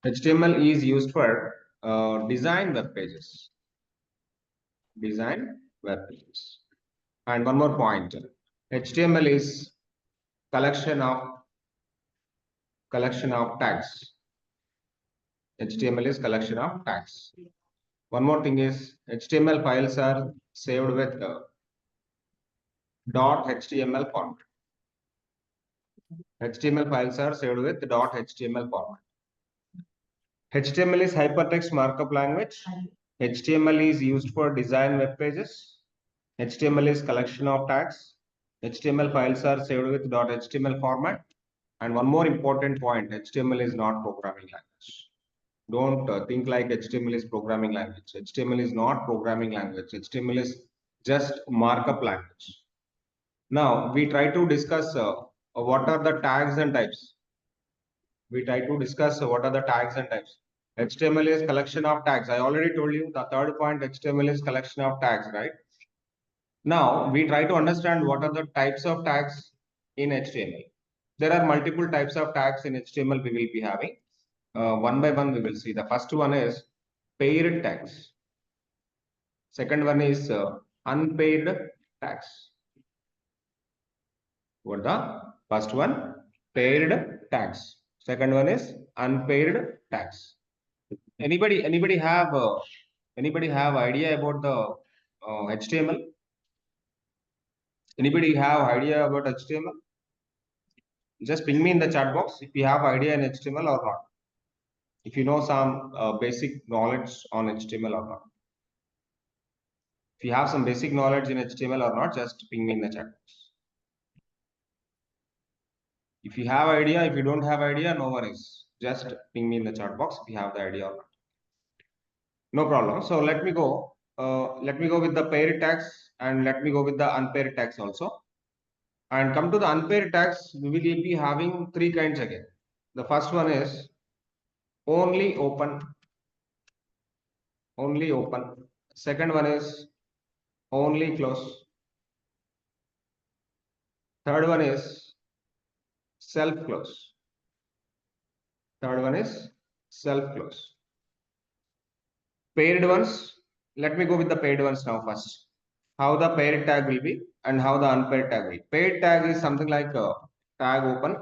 HTML is used for design web pages. Design web pages. And one more point. HTML is collection of tags. HTML is collection of tags. One more thing is HTML files are saved with .html format. HTML files are saved with .html format. HTML is hypertext markup language. HTML is used for design web pages. HTML is collection of tags. HTML files are saved with .html format. And one more important point, HTML is not programming language. Don't think like HTML is programming language. HTML is not programming language. HTML is just markup language. Now we try to discuss what are the tags and types. We try to discuss what are the tags and types. HTML is collection of tags. I already told you the third point, HTML is collection of tags, right? Now we try to understand what are the types of tags in HTML. There are multiple types of tags in HTML we will be having. One by one we will see. The first one is paired tags. Second one is unpaired tags. What the first one? Paired tags. Second one is unpaired tags. Anybody have idea about the HTML? Anybody have idea about HTML? Just ping me in the chat box if you have idea in HTML or not. If you know some basic knowledge on HTML or not. If you have some basic knowledge in HTML or not, just ping me in the chat box. If you have idea, if you don't have idea, no worries. Just ping me in the chat box if you have the idea or not. No problem. So let me go. Let me go with the paired tags and let me go with the unpaired tags also. And come to the unpaired tags, we will be having three kinds again. The first one is only open. Only open. Second one is only close. Third one is self close. Third one is self close. Paired ones. Let me go with the paired ones now first. How the paired tag will be and how the unpaired tag will be. Paired tag is something like tag open,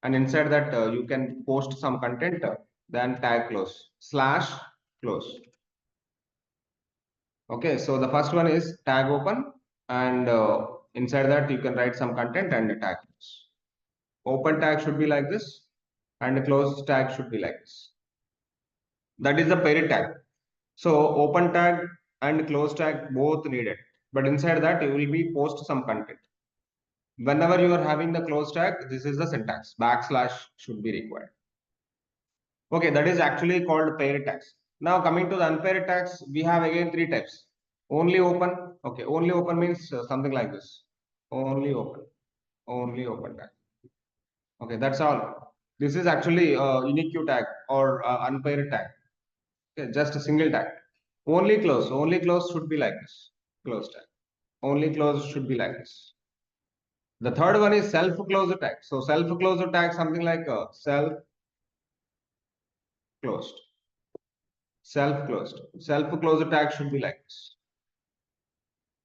and inside that you can post some content, then tag close / close. Okay, so the first one is tag open, and inside that you can write some content and tag close. Open tag should be like this, and close tag should be like this. That is the paired tag. So open tag and close tag both needed, but inside that you will be post some content. Whenever you are having the close tag, this is the syntax, / should be required. Okay, that is actually called paired tags. Now coming to the unpaired tags, we have again three types. Only open. Okay, only open means something like this. Only open tag. Okay, that's all. This is actually a unique tag or unpaired tag. Okay, just a single tag. Only close should be like this. Close tag. Only close should be like this. The third one is self closed tag. So self closed tag something like self closed. Self closed. Self closed tag should be like this.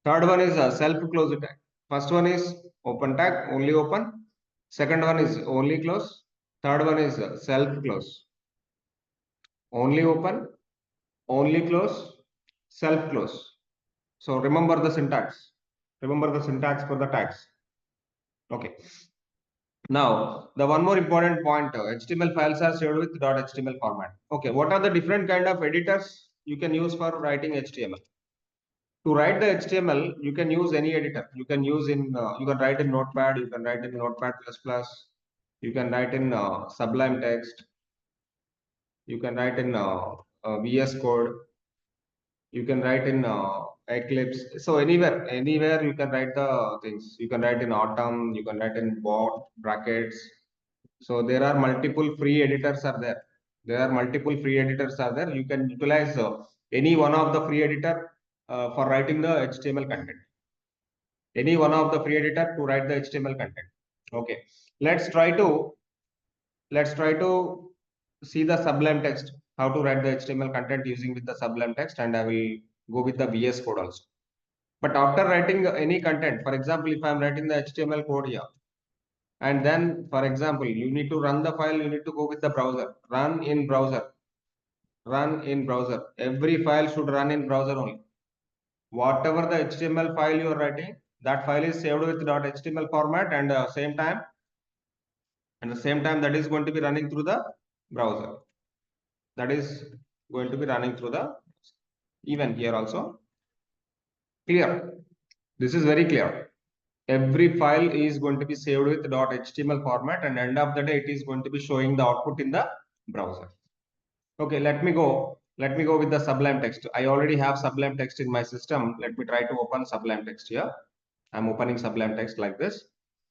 Third one is self closed tag. First one is open tag, only open. Second one is only close. Third one is self close. Only open, only close, self close. So remember the syntax. Remember the syntax for the tags. Okay. Now, the one more important point, HTML files are saved with .html format. Okay, what are the different kind of editors you can use for writing HTML? To write the HTML, you can use any editor. You can use you can write in Notepad, you can write in Notepad++, you can write in Sublime Text, you can write in VS Code, you can write in Eclipse. So anywhere you can write the things. You can write in Atom, you can write in bot, brackets. So there are multiple free editors are there. There are multiple free editors are there. You can utilize any one of the free editor for writing the HTML content. Any one of the free editor to write the HTML content. Okay. Let's try to see the Sublime Text, how to write the HTML content using with the Sublime Text, and I will go with the VS Code also. But after writing any content, for example, if I'm writing the HTML code here, and then, for example, you need to run the file, you need to go with the browser, run in browser, run in browser. Every file should run in browser only. Whatever the HTML file you are writing, that file is saved with .html format, and the same time that is going to be running through the browser. That is going to be running through the, even here also. Clear? This is very clear. Every file is going to be saved with .html format, and end of the day it is going to be showing the output in the browser. Okay, let me go with the Sublime Text. I already have Sublime Text in my system. Let me try to open Sublime Text here. I'm opening Sublime Text like this,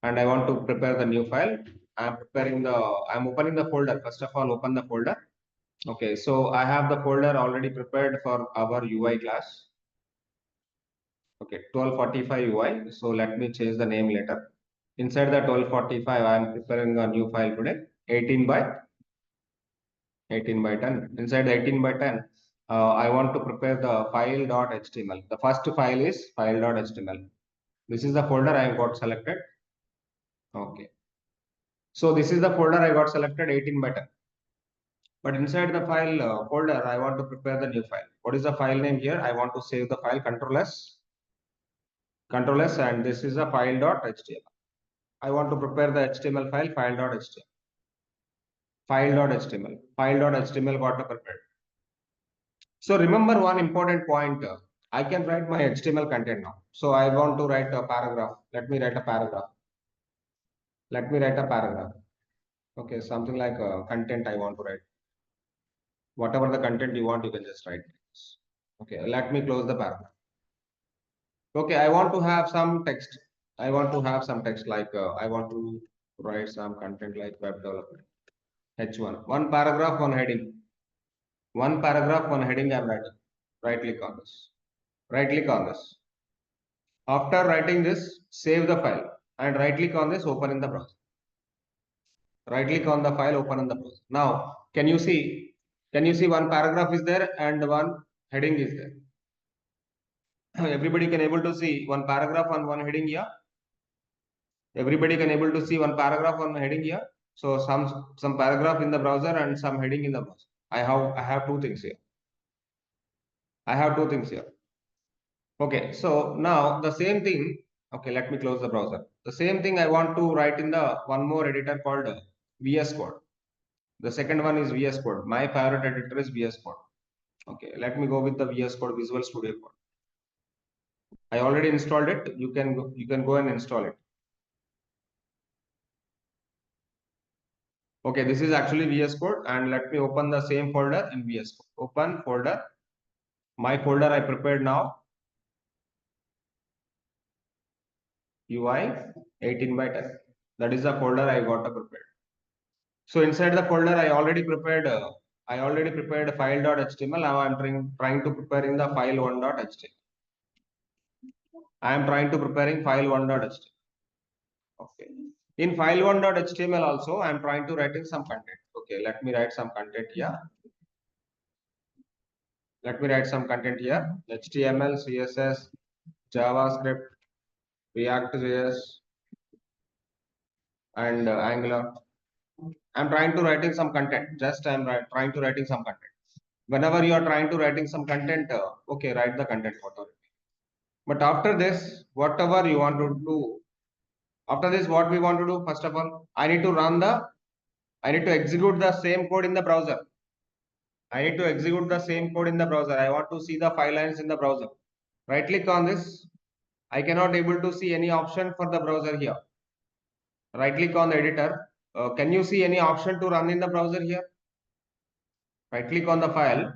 and I want to prepare the new file. I'm opening the folder. First of all, open the folder. Okay, so I have the folder already prepared for our UI class. Okay, 1245 UI. So let me change the name later. Inside the 1245, I am preparing a new file today, 18 by 10. Inside the 18 by 10, I want to prepare the file.html. The first file is file.html. This is the folder I got selected. Okay. So this is the folder I got selected, 18 by 10. But inside the file folder, I want to prepare the new file. What is the file name here? I want to save the file, Control S, and this is a file.html. I want to prepare the HTML file, file.html got prepared. So remember one important point. I can write my HTML content now. So I want to write a paragraph. Let me write a paragraph. Okay, something like content I want to write. Whatever the content you want, you can just write. Okay, let me close the paragraph. Okay, I want to have some text. I want to have some text like I want to write some content like web development. H1. One paragraph, one heading. One paragraph, one heading I'm writing. Right click on this. Right click on this. After writing this, save the file and right click on this, open in the browser. Right click on the file, open in the browser. Now, can you see one paragraph is there and one heading is there? Everybody can able to see one paragraph and one heading here. Everybody can able to see one paragraph, one heading here. So some paragraph in the browser and some heading in the browser. I have two things here. Okay, so now the same thing. Okay, let me close the browser. The same thing I want to write in the one more editor called VS Code. The second one is VS Code. My favorite editor is VS Code. Okay, let me go with the VS Code, Visual Studio Code. I already installed it. You can go and install it. Okay, this is actually VS Code, and let me open the same folder in VS Code. Open folder. My folder I prepared now. UI 18 by 10. That is the folder I got prepared. So inside the folder I already prepared file.html. Now I'm trying to preparing the file1.html. I am trying to preparing file1.html. Okay. In file1.html also I am trying to writing some content. Okay, let me write some content here. HTML, CSS, JavaScript, React.js, and Angular. I'm trying to writing some content. Trying to writing some content. Whenever you are trying to writing some content, okay, write the content whatever. But after this, whatever you want to do, after this, what we want to do, first of all, I need to execute the same code in the browser. I want to see the file lines in the browser. Right click on this. I cannot able to see any option for the browser here. Right click on the editor. Can you see any option to run in the browser here? Right click on the file.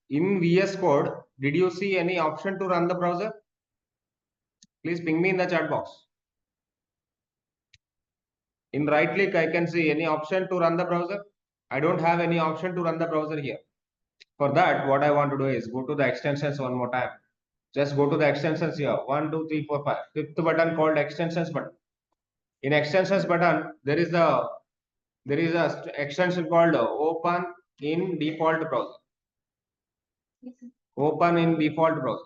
In VS Code, did you see any option to run the browser? Please ping me in the chat box. In right click, I can see any option to run the browser. I don't have any option to run the browser here. For that, what I want to do is go to the extensions one more time. Just go to the extensions here. 1, 2, 3, 4, 5. Fifth button called extensions button. In extensions button, there is the There is a extension called open in default browser. Open in default browser.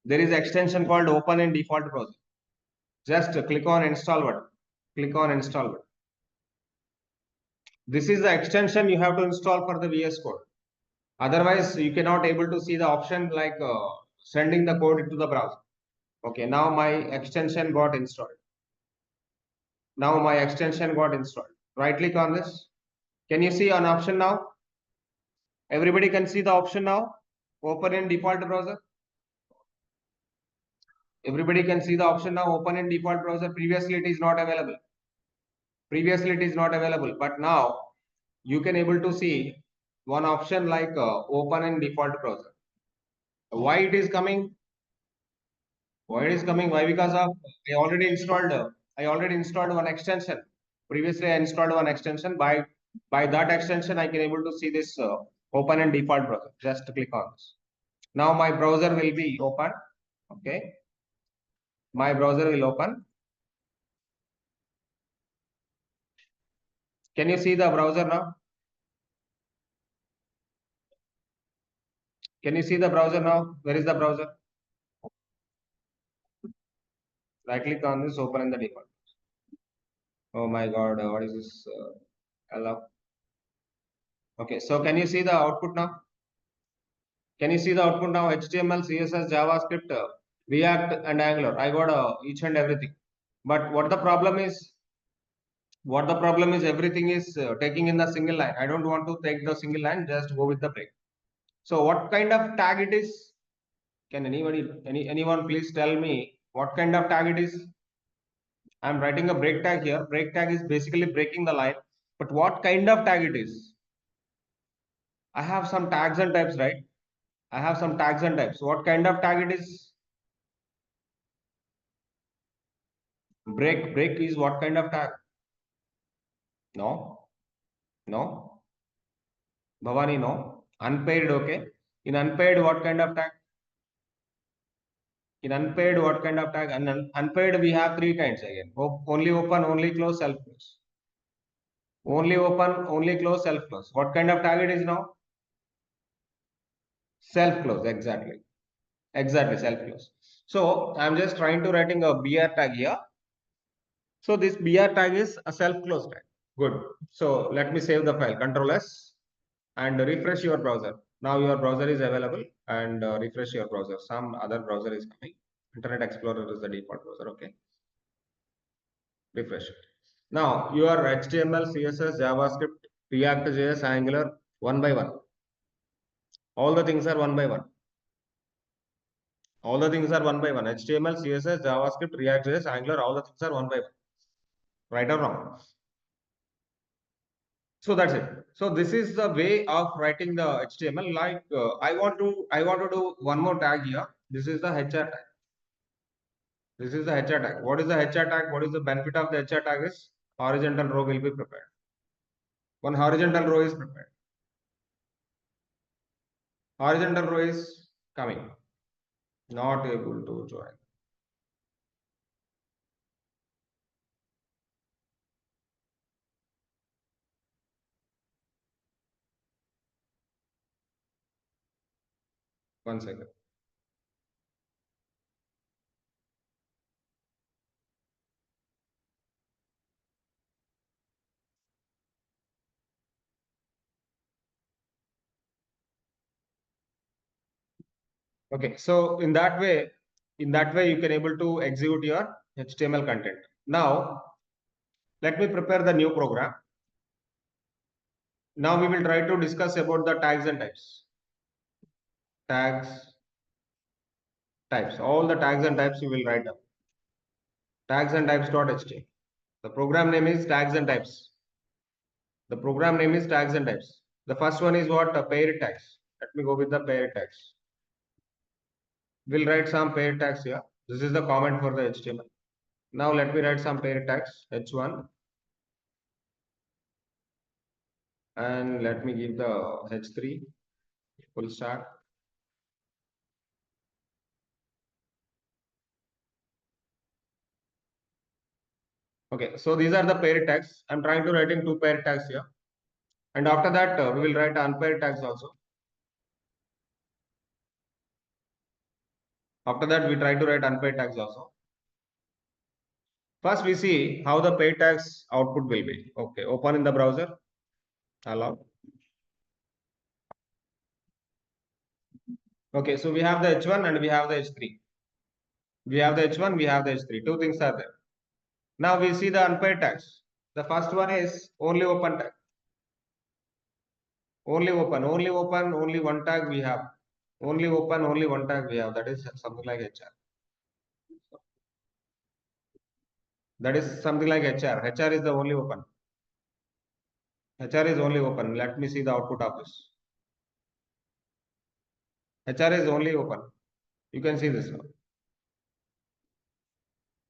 There is extension called open in default browser. Just click on install button. Click on install button. This is the extension you have to install for the VS Code. Otherwise, you cannot able to see the option like sending the code into the browser. Okay, now my extension got installed. Now my extension got installed. Right click on this. Can you see an option now? Everybody can see the option now. Open in default browser. Everybody can see the option now. Open in default browser. Previously it is not available. Previously it is not available, but now you can able to see one option like open in default browser. Why it is coming? Why it is coming? Why? Because of I already installed one extension. Previously I installed one extension. By that extension I can able to see this open in default browser. Just click on this. Now my browser will be open. Okay. My browser will open. Can you see the browser now? Can you see the browser now? Where is the browser? Right click on this, open in the default. Oh my God, what is this? Allow. Okay, so can you see the output now? Can you see the output now? HTML, CSS, JavaScript, React, and Angular. I got each and everything. But what the problem is? What the problem is? Everything is taking in the single line. I don't want to take the single line. Just go with the break. So what kind of tag it is? Can anyone please tell me what kind of tag it is? I'm writing a break tag here. Break tag is basically breaking the line. But what kind of tag it is? I have some tags and types, right? I have some tags and types. What kind of tag it is? Break is what kind of tag? No, no. Bhavani, no. Unpaired, okay. In unpaired, what kind of tag? In unpaired, what kind of tag? And unpaired, we have three kinds again. Only open, only close, self close. Only open, only close, self close. What kind of tag it is now? Self close, exactly. Exactly, self close. So I'm just trying to writing a BR tag here. So this BR tag is a self close tag. Good. So let me save the file. Control S and refresh your browser. Now your browser is available and refresh your browser. Some other browser is coming. Internet Explorer is the default browser. Okay. Refresh it. Now your HTML, CSS, JavaScript, React, JS, Angular, one by one. All the things are one by one. All the things are one by one. HTML, CSS, JavaScript, React, JS, Angular, all the things are one by one. Right or wrong? So that's it. So this is the way of writing the HTML. Like I want to do one more tag here. This is the HR tag. This is the HR tag. What is the HR tag? What is the benefit of the HR tag is horizontal row will be prepared. One horizontal row is prepared. Horizontal row is coming. Not able to join. One second. Okay. So in that way you can able to execute your HTML content. Now let me prepare the new program. Now we will try to discuss about the tags and types. Tags, types. All the tags and types you will write down. Tags and types.html. The program name is tags and types. The program name is tags and types. The first one is what? Pair tags. Let me go with the pair tags. We'll write some pair tags here. This is the comment for the HTML. Now let me write some pair tags. H1. And let me give the H3 full start. Okay, so these are the paired tags. I'm trying to write in two paired tags here. And after that, we will write unpaired tags also. After that, we try to write unpaired tags also. First, we see how the paired tags output will be. Okay, open in the browser. Allow. Okay, so we have the H1 and we have the H3. We have the H1, we have the H3. Two things are there. Now we see the unpaired tags. The first one is only open tag. Only open, only one tag we have. Only open, only one tag we have. That is something like HR. That is something like HR. HR is the only open. HR is only open. Let me see the output of this. HR is only open. You can see this now.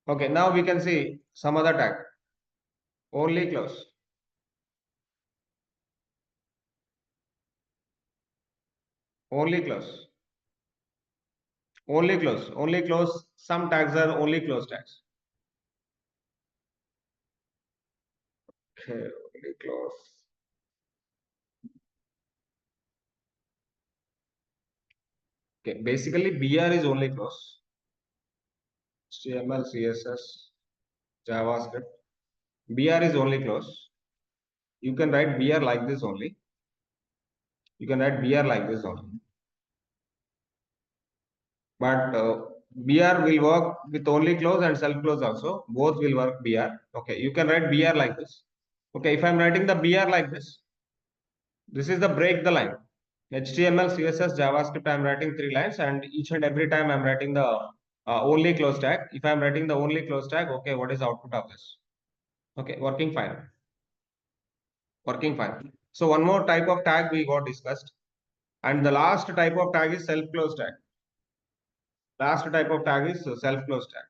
Okay, now we can see some other tag. Only close. Only close. Only close. Only close. Some tags are only close tags. Okay, only close. Okay, basically BR is only close. HTML, CSS, JavaScript. BR is only close. You can write BR like this only. You can write BR like this only. But BR will work with only close and self close also. Both will work BR. Okay, you can write BR like this. Okay, if I'm writing the BR like this is the break the line. HTML, CSS, JavaScript, I'm writing 3 lines, and each and every time I'm writing the only close tag. If I'm writing the only close tag, okay, what is the output of this? Okay, working fine. Working fine. So one more type of tag we got discussed. And the last type of tag is self-close tag. Last type of tag is self-close tag.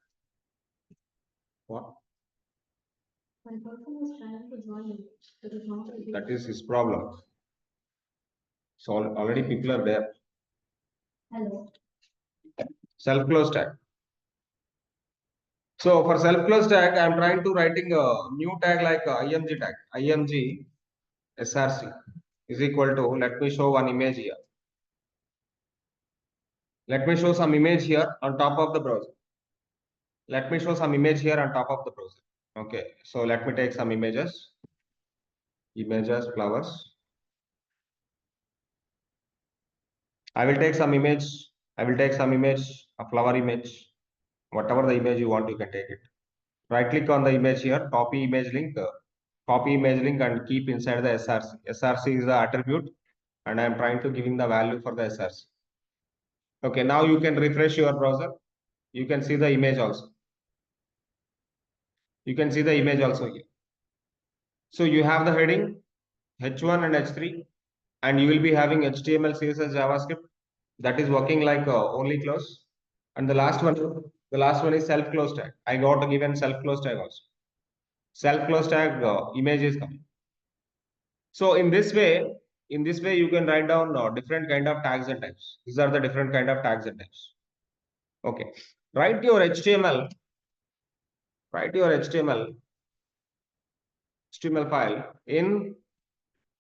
What? My person was trying to join you. It is not that is his problem. So already people are there. Hello. Self-close tag. So for self-close tag, I'm trying to writing a new tag like IMG tag. IMG SRC is equal to, let me show one image here. Let me show some image here on top of the browser. Let me show some image here on top of the browser. Okay, so let me take some images. Images, flowers. I will take some image. I will take some image, a flower image. Whatever the image you want, you can take it. Right click on the image here, copy image link, and keep inside the SRC. SRC is the attribute, and I am trying to giving the value for the SRC. Okay, now you can refresh your browser. You can see the image also. You can see the image also here. So you have the heading H1 and H3, and you will be having HTML, CSS, JavaScript that is working like only close. And the last one is self-close tag. I got a given self-close tag also. Self-close tag image is coming. So in this way, you can write down different kind of tags and types. These are the different kind of tags and types. Okay, write your HTML. Write your HTML file in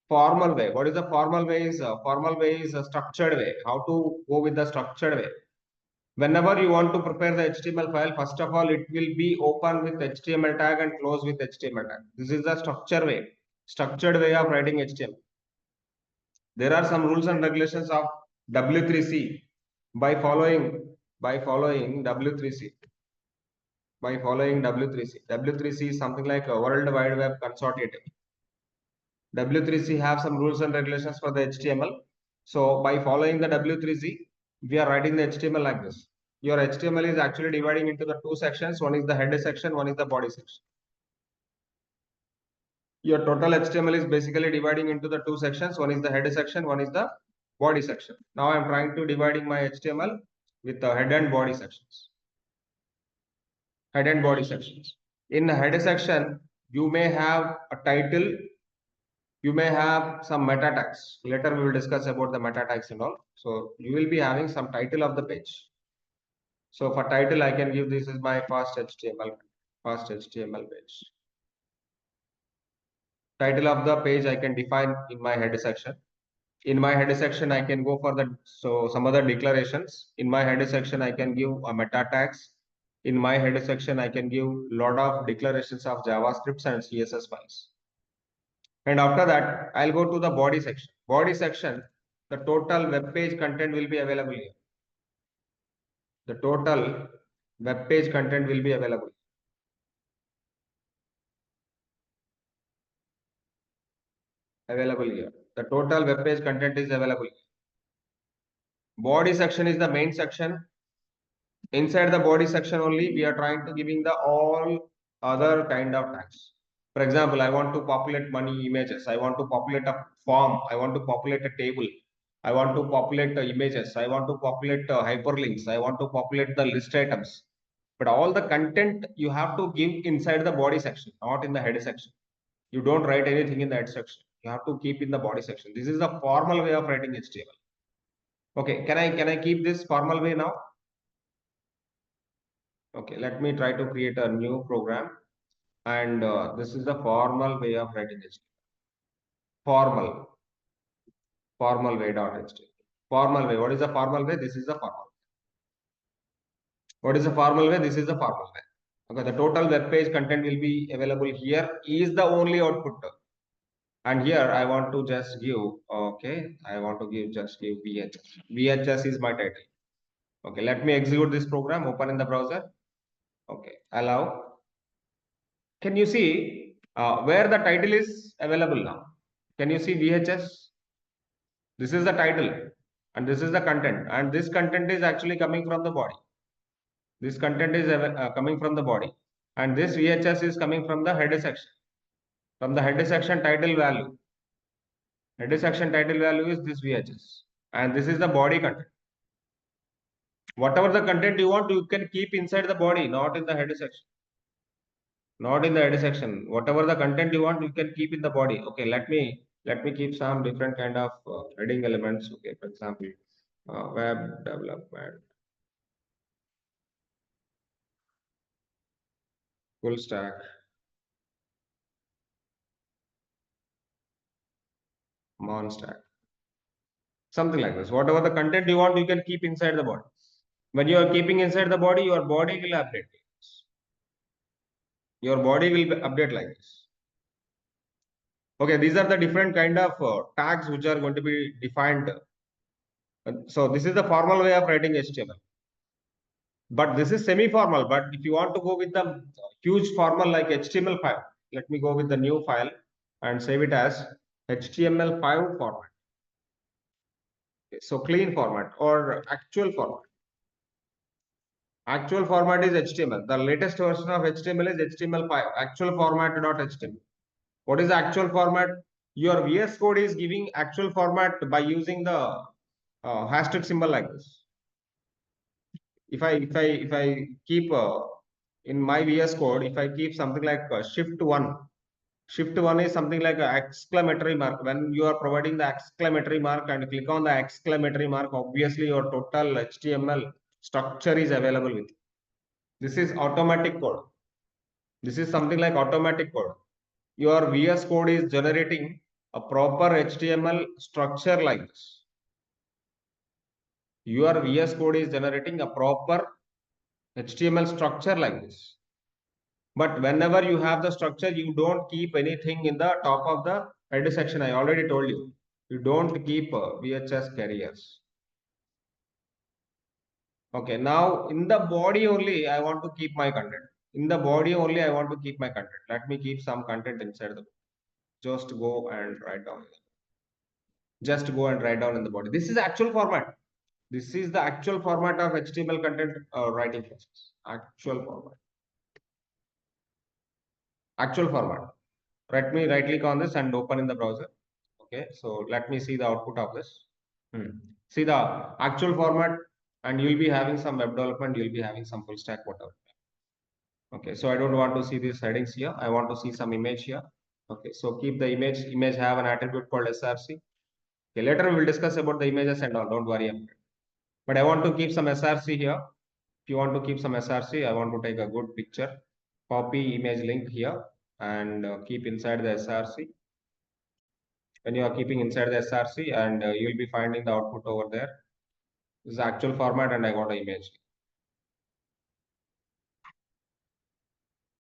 formal way. What is the formal way? Formal way is a structured way. How to go with the structured way? Whenever you want to prepare the HTML file, first of all, it will be open with HTML tag and close with HTML tag. This is the structured way of writing HTML. There are some rules and regulations of W3C. By following W3C. By following W3C. W3C is something like a World Wide Web Consortium. W3C have some rules and regulations for the HTML. So by following the W3C, we are writing the HTML like this. Your HTML is actually dividing into the two sections. One is the header section, one is the body section. Your total HTML is basically dividing into the two sections. One is the header section, one is the body section. Now I'm trying to dividing my HTML with the head and body sections. Head and body sections. In the header section, you may have a title. You may have some meta tags. Later we will discuss about the meta tags and all. So you will be having some title of the page. So for title, I can give this is my first HTML page. Title of the page I can define in my header section. In my header section, I can go for some other declarations. In my header section, I can give a meta tags. In my header section, I can give lot of declarations of JavaScripts and CSS files. And after that, I'll go to the body section. Body section, the total web page content will be available here. The total web page content will be available. Available here. The total web page content is available. Body section is the main section. Inside the body section only, we are trying to giving the all other kind of tags. For example, I want to populate money images. I want to populate a form. I want to populate a table. I want to populate the images. I want to populate hyperlinks. I want to populate the list items. But all the content you have to give inside the body section, not in the header section. You don't write anything in the head section. You have to keep in the body section. This is the formal way of writing HTML. Okay, can I keep this formal way now? Okay, let me try to create a new program, and this is the formal way of writing HTML. Formal way dot HTML. Formal way. What is the formal way? This is the formal. What is the formal way? This is the formal way. Okay, the total web page content will be available here. Is the only output. And here I want to just give, okay, I want to just give VHS. VHS is my title. Okay, let me execute this program, open in the browser. Okay, allow. Can you see where the title is available now? Can you see VHS? This is the title and this is the content, and this content is actually coming from the body. This content is coming from the body, and this VHS is coming from the header section. From the header section title value. Header section title value is this VHS, and this is the body content. Whatever the content you want, you can keep inside the body, not in the header section. Not in the header section. Whatever the content you want, you can keep in the body. Okay, let me keep some different kind of heading elements. Okay, for example, web development, full stack, mon stack, something like this. Whatever the content you want, you can keep inside the body. When you are keeping inside the body, your body will update. Your body will update like this. Okay, these are the different kind of tags which are going to be defined. So this is the formal way of writing HTML. But this is semi-formal. But if you want to go with the huge formal like HTML file, let me go with the new file and save it as HTML5 format. Okay, so clean format or actual format. Actual format is HTML. The latest version of HTML is HTML5. Actual format not HTML. What is the actual format? Your VS Code is giving actual format by using the hashtag symbol like this. If I keep in my VS Code, if I keep something like shift one is something like an exclamatory mark. When you are providing the exclamatory mark and click on the exclamatory mark, obviously your total HTML structure is available with you. This is automatic code. This is something like automatic code. Your VS Code is generating a proper HTML structure like this. Your VS Code is generating a proper HTML structure like this. But whenever you have the structure, you don't keep anything in the top of the header section. I already told you. You don't keep VHS carriers. Okay, now in the body only, I want to keep my content. In the body only, I want to keep my content. Let me keep some content inside the. Just go and write down. Just go and write down in the body. This is actual format. This is the actual format of HTML content writing process. Actual format. Actual format. Let me right click on this and open in the browser. Okay, so let me see the output of this. See the actual format, and you'll be having some web development, you'll be having some full stack, whatever. Okay, so I don't want to see these headings here. I want to see some image here. Okay, so keep the image have an attribute called src. Okay, later we will discuss about the images and all, don't worry about it. But I want to keep some src here. If you want to keep some src, I want to take a good picture, copy image link here and keep inside the src. when you are keeping inside the src, and you'll be finding the output over there. This is the actual format, and I got an image.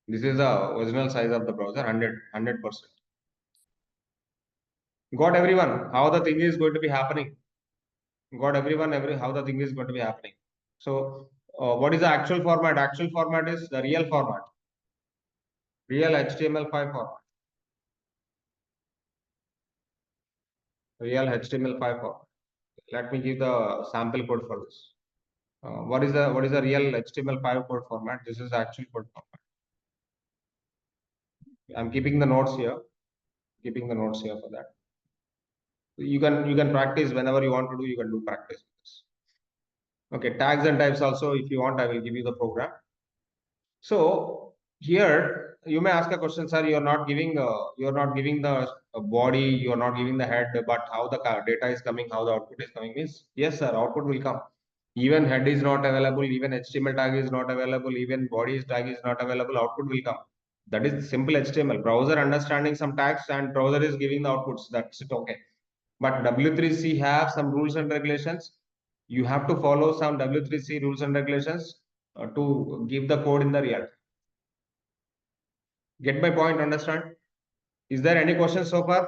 This is the original size of the browser, 100%. Got everyone how the thing is going to be happening? Got everyone how the thing is going to be happening? So what is the actual format? Actual format is the real format, real HTML5 format, real HTML5 format. Let me give the sample code for this. What is the real HTML5 code format? This is the actual code format. I'm keeping the notes here. Keeping the notes here for that. You can practice whenever you want to do. You can do practice with this. Okay, tags and types also. If you want, I will give you the program. So here you may ask a question, sir. You're not giving the body. You're not giving the head. But how the data is coming? How the output is coming? Means yes, sir. Output will come. Even head is not available. Even HTML tag is not available. Even body tag is not available. Output will come. That is simple HTML. Browser understanding some tags and browser is giving the outputs. That's it. Okay. But W3C have some rules and regulations. You have to follow some W3C rules and regulations to give the code in the real. Get my point, understand? Is there any question so far?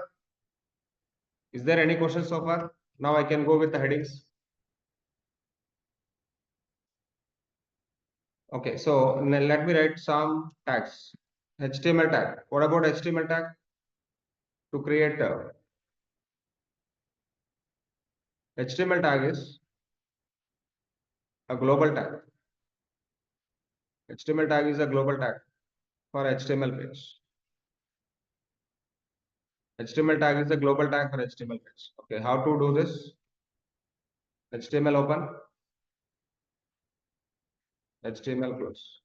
Is there any question so far? Now I can go with the headings. Okay, so let me write some tags. HTML tag. What about HTML tag? To create HTML tag is a global tag. HTML tag is a global tag for HTML page. HTML tag is a global tag for HTML page. Okay, how to do this? HTML open, HTML close.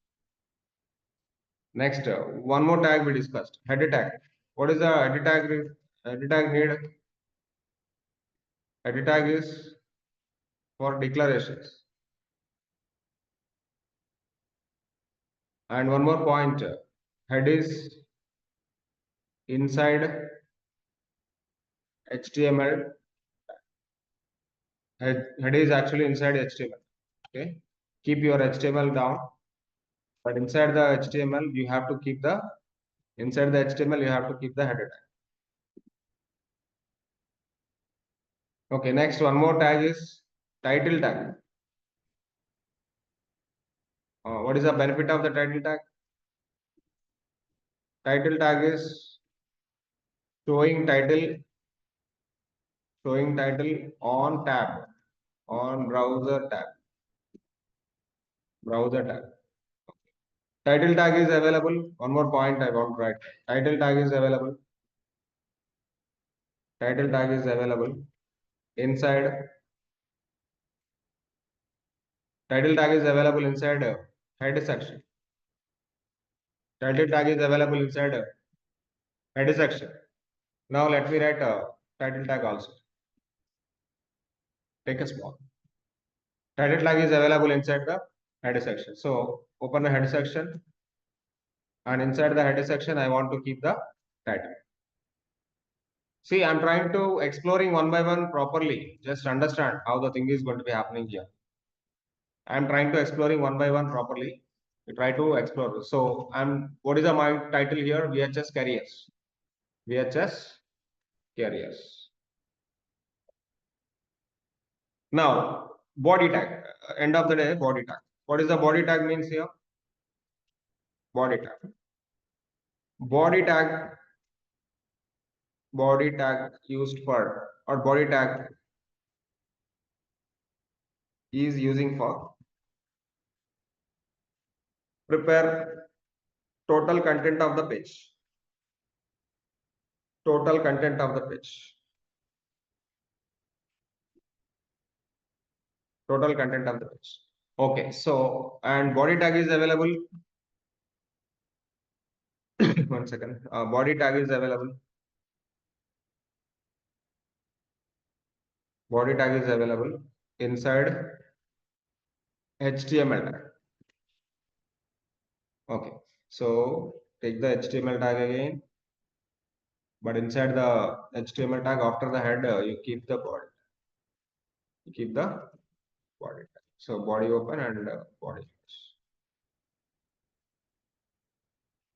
Next, one more tag we discussed, header tag. What is the header tag? Header tag need. Header tag is for declarations. And one more point, head is inside HTML. Head is actually inside HTML. Okay, keep your HTML down, but inside the HTML you have to keep the inside the HTML you have to keep the header tag. Okay, next one more tag is title tag. What is the benefit of the title tag? Title tag is showing title on tab, on browser tab. Title tag is available. One more point I want to write. Title tag is available. Title tag is available inside. Title tag is available inside header section. Title tag is available inside header section. Now let me write a title tag also. Take a small. Title tag is available inside the header section. So open the header section, and inside the header section I want to keep the title. See, I'm trying to exploring one by one properly. Just understand how the thing is going to be happening here. I'm trying to exploring one by one properly. We try to explore. So what is my title here? VHS carriers. VHS carriers. Now body tag. End of the day, body tag. What is the body tag means here? Body tag. Body tag. Body tag used for, or body tag is using for prepare total content of the page. Total content of the page. Total content of the page. Okay, so and body tag is available. One second. Body tag is available. Body tag is available inside HTML tag. Okay, so take the HTML tag again. But inside the HTML tag, after the head, you keep the body. You keep the body tag. So body open and body close.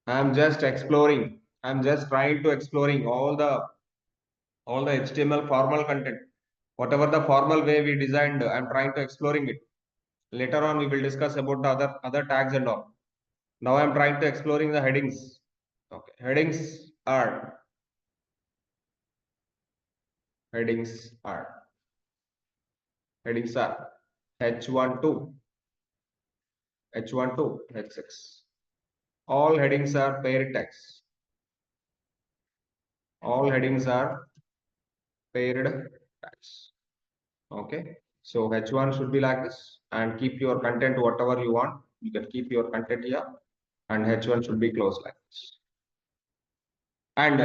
I'm just exploring. I'm just trying to exploring all the HTML formal content. Whatever the formal way we designed, I'm trying to exploring it. Later on, we will discuss about the other tags and all. Now I'm trying to exploring the headings. Okay, headings are headings are H12, H12, H6. All headings are paired tags. All headings are paired tags. Okay. So H1 should be like this, and keep your content whatever you want. You can keep your content here, and H1 should be closed like this. And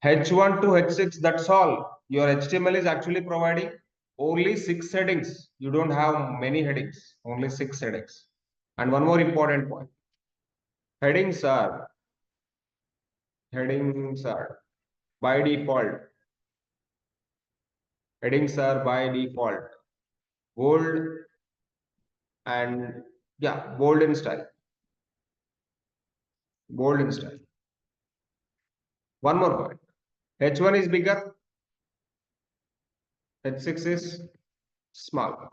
H1 to H6, that's all. Your HTML is actually providing only 6 headings. You don't have many headings, only 6 headings. And one more important point. Headings are headings are by default. Headings are by default bold and bold in style. Bold in style. One more point. H1 is bigger, H6 is smaller.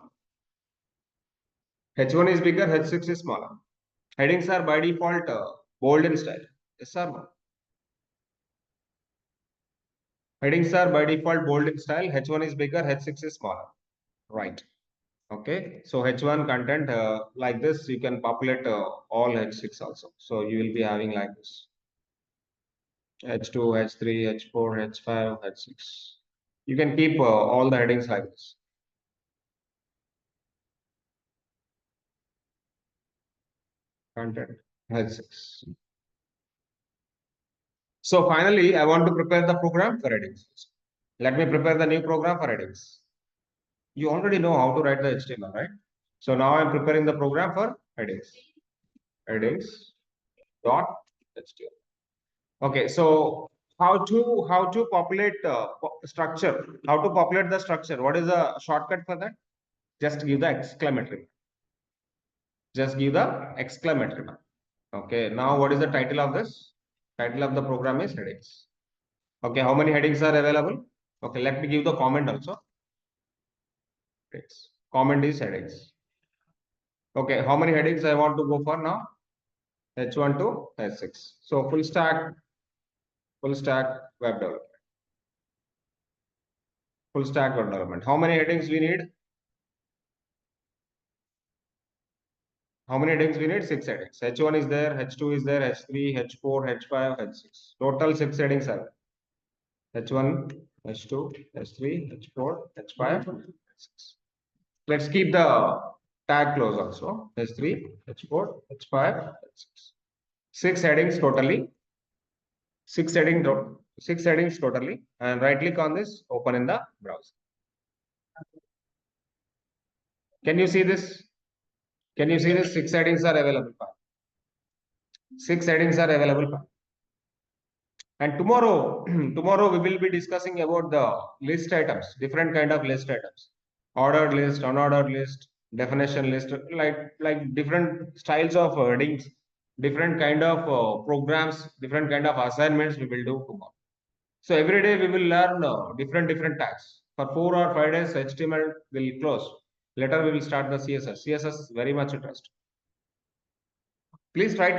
H1 is bigger, H6 is smaller. Headings are by default bold in style. Yes or no? Headings are by default bold in style. H1 is bigger, H6 is smaller. Right. Okay. So H1 content like this, you can populate all H6 also. So you will be having like this. H2, H3, H4, H5, H6. You can keep all the headings like this. Content H6. So finally, I want to prepare the program for headings. Let me prepare the new program for headings. You already know how to write the HTML, right? So now I'm preparing the program for headings. Headings dot HTML. Okay, so how to populate structure? How to populate the structure? What is the shortcut for that? Just give the exclamatory. Just give the exclamatory mark. Okay, now what is the title of this? Title of the program is headings. Okay, how many headings are available? Okay, let me give the comment also. Headings. Comment is headings. Okay, how many headings I want to go for now? H1 to H6. So full stack web development. Full stack web development. How many headings we need? How many headings we need? 6 headings. H1 is there, H2 is there, H3, H4, H5, H6. Total 6 headings are there. H1, H2, H3, H4, H5, H6. Let's keep the tag close also. H3, H4, H5, H6. 6 headings totally. 6 headings totally. And right click on this, open in the browser. Can you see this? Can you see this? 6 headings are available. 6 headings are available. And tomorrow, tomorrow we will be discussing about the list items, different kind of list items, ordered list, unordered list, definition list, like different styles of headings, different kind of programs, different kind of assignments we will do tomorrow. So every day we will learn different tags. For 4 or 5 days, HTML will close. Later we will start the CSS. CSS very much interesting. Please try to